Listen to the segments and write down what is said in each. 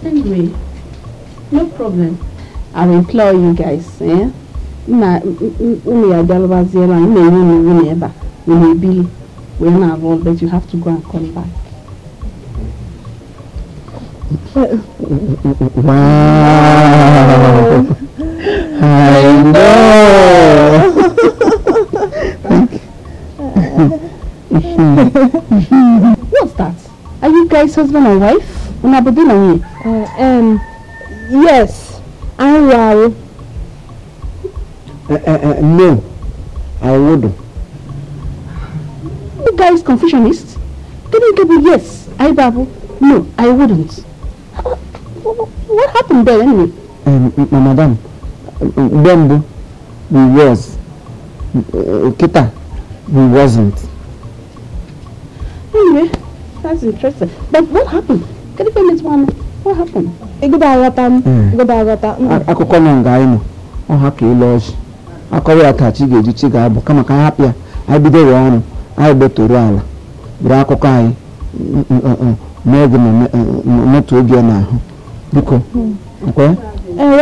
Anyway, no problem. I will implore you guys, eh? But you have to go and come back. Wow! I know! What's that? Are you guys husband and wife? Yes. I'm well. No, I wouldn't. You guys confucianists? Can you give me yes? I babble. No, I wouldn't. What happened there anyway? Madam, Bembo, we was. Kita, we wasn't. Anyway, that's interesting. But what happened? Can you tell me one? What happened? Akụkọ nọ nga anyị nọ ọha ka ịlụ ọchị akọrọ ya ka chi ga-eji chi ga-abụ kama ka anyị hapụ ya anyị bidoro ọrụ anyị gbetoro ala bụrụ akụkọ anyị n'oge metụ oge n'ahụ biko nkwe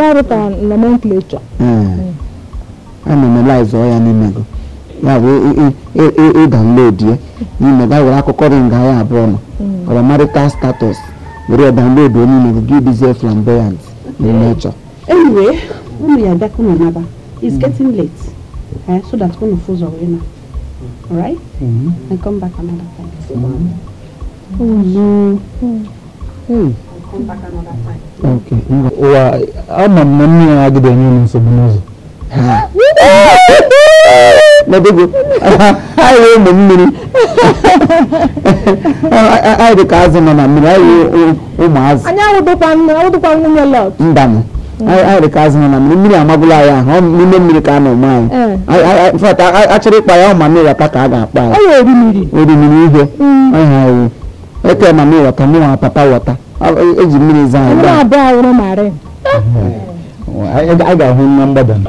ya rụtara nomenclature a na-emelize ya n'ime gị ya bụ ịdownload ya n'ime ga were akụkọ dị nga anyị abụọ nọ ọrụ marital status were download onye n'ime gị bizie flamboyant nature. Anyway, it's getting late, so that's going to freeze away now. Alright? And come back another time. Oh no. Hey. Come back another time. Okay. I'm a money I get any so no go. I will money. I the cousin and I Umas. And I would do one a lot. I the cousin and I'm Mabulaya, home Milicano mine. I actually buy all my meal at Pacada. I already here. I have okay, my meal at Tamua Papa water. It's minutes. I got home number then.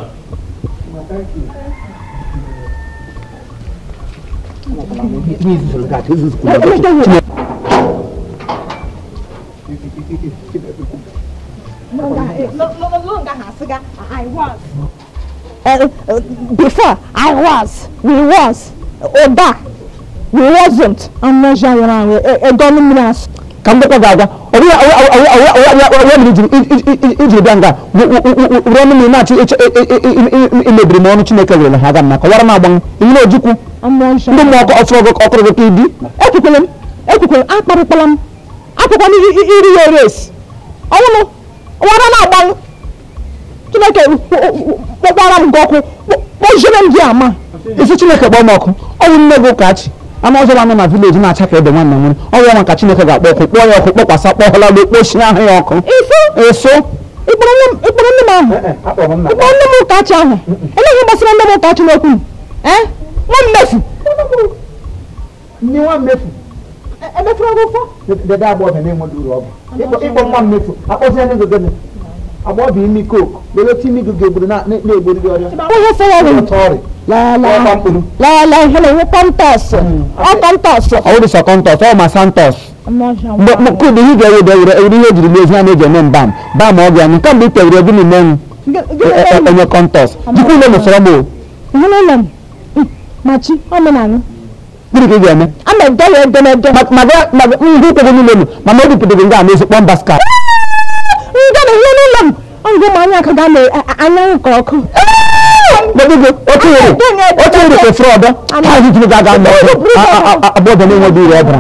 Before I was, we was, Oda, we wasn't. I'm not sure around a dominance. Come to Gaga. I'm also one of my village and I check the one woman. Oh, one catching a book, boy, or sap, or pushing out her uncle. It's so. It won't catch on. And you must remember catching open. Eh? One nephew. No one nephew. And the trouble the dad was the name of the rob. It was one nephew. I was the goodness. I want to be me cook. They let me go to not neighborhood. La hello, Pontos. Pontos. All the Sacontos, all my Santos. But could you go with the name Bam? Bam organ, come with the revenue men and your contos. You could never trouble. Machi, I'm an I'm a dollar, my mother put it in down, is one basket. I'm going to cook. But you go, okay, the fraud. How did you get about the name of the other?